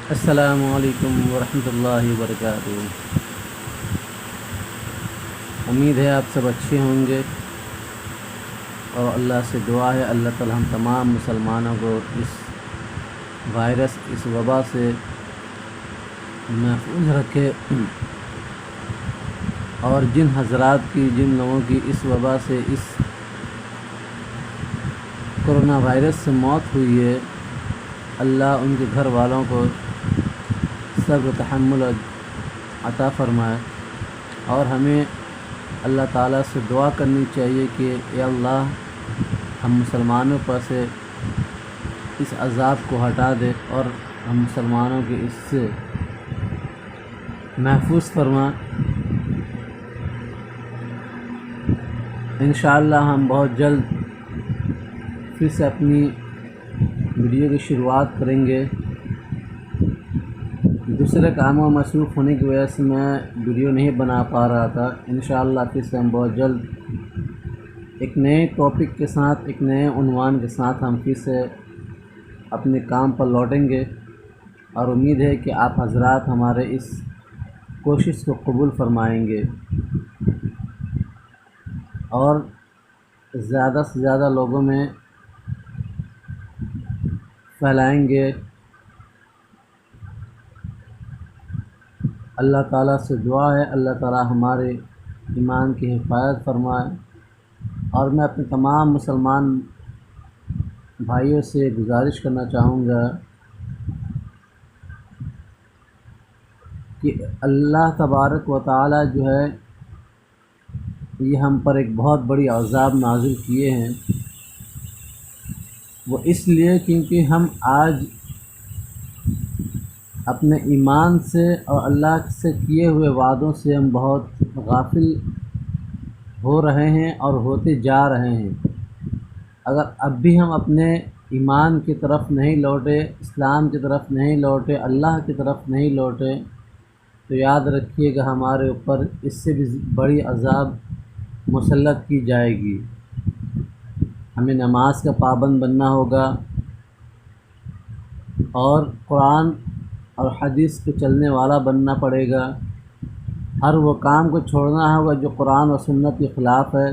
السلام علیکم ورحمۃ اللہ وبرکاتہ۔ امید ہے آپ سب اچھے ہوں گے، اور اللہ سے دعا ہے اللہ تعالی ہم تمام مسلمانوں کو اس وائرس، اس وبا سے محفوظ رکھے، اور جن حضرات کی، جن لوگوں کی اس وبا سے، اس کرونا وائرس سے موت ہوئی ہے، اللہ ان کے گھر والوں کو صبر و تحمل عطا فرمائے۔ اور ہمیں اللہ تعالیٰ سے دعا کرنی چاہیے کہ اے اللہ ہم مسلمانوں پر سے اس عذاب کو ہٹا دے، اور ہم مسلمانوں کے اس سے محفوظ فرما۔ انشاءاللہ ہم بہت جلد پھر سے اپنی ویڈیو کی شروعات کریں گے۔ دوسرے کاموں میں مصروف ہونے کی وجہ سے میں ویڈیو نہیں بنا پا رہا تھا۔ انشاءاللہ پھر سے ہم بہت جلد ایک نئے ٹاپک کے ساتھ، ایک نئے عنوان کے ساتھ ہم پھر سے اپنے کام پر لوٹیں گے، اور امید ہے کہ آپ حضرات ہمارے اس کوشش کو قبول فرمائیں گے، اور زیادہ سے زیادہ لوگوں میں پھیلائیں گے۔ اللہ تعالیٰ سے دعا ہے اللہ تعالیٰ ہمارے ایمان کی حفاظت فرمائے، اور میں اپنے تمام مسلمان بھائیوں سے گزارش کرنا چاہوں گا کہ اللہ تبارک و تعالیٰ جو ہے یہ ہم پر ایک بہت بڑی عذاب نازل کیے ہیں، وہ اس لیے کیونکہ ہم آج اپنے ایمان سے اور اللہ سے کیے ہوئے وعدوں سے ہم بہت غافل ہو رہے ہیں اور ہوتے جا رہے ہیں۔ اگر اب بھی ہم اپنے ایمان کی طرف نہیں لوٹے، اسلام کی طرف نہیں لوٹے، اللہ کی طرف نہیں لوٹے، تو یاد رکھیے گا ہمارے اوپر اس سے بھی بڑی عذاب مسلط کی جائے گی۔ ہمیں نماز کا پابند بننا ہوگا، اور قرآن اور حدیث پہ چلنے والا بننا پڑے گا۔ ہر وہ کام کو چھوڑنا ہوگا جو قرآن و سنت کے خلاف ہے،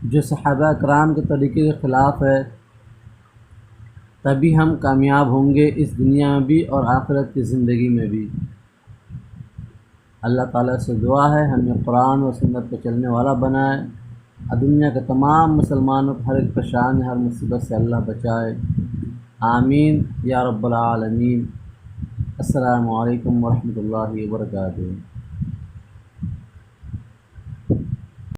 جو صحابہ کرام کے طریقے کے خلاف ہے، تبھی ہم کامیاب ہوں گے اس دنیا میں بھی اور آخرت کی زندگی میں بھی۔ اللہ تعالیٰ سے دعا ہے ہمیں قرآن و سنت پہ چلنے والا بنائے، اور دنیا کے تمام مسلمانوں کو ہر ایک پریشانی، ہر مصیبت سے اللہ بچائے۔ آمین یا رب العالمین۔ السلام علیکم ورحمۃ اللہ وبرکاتہ۔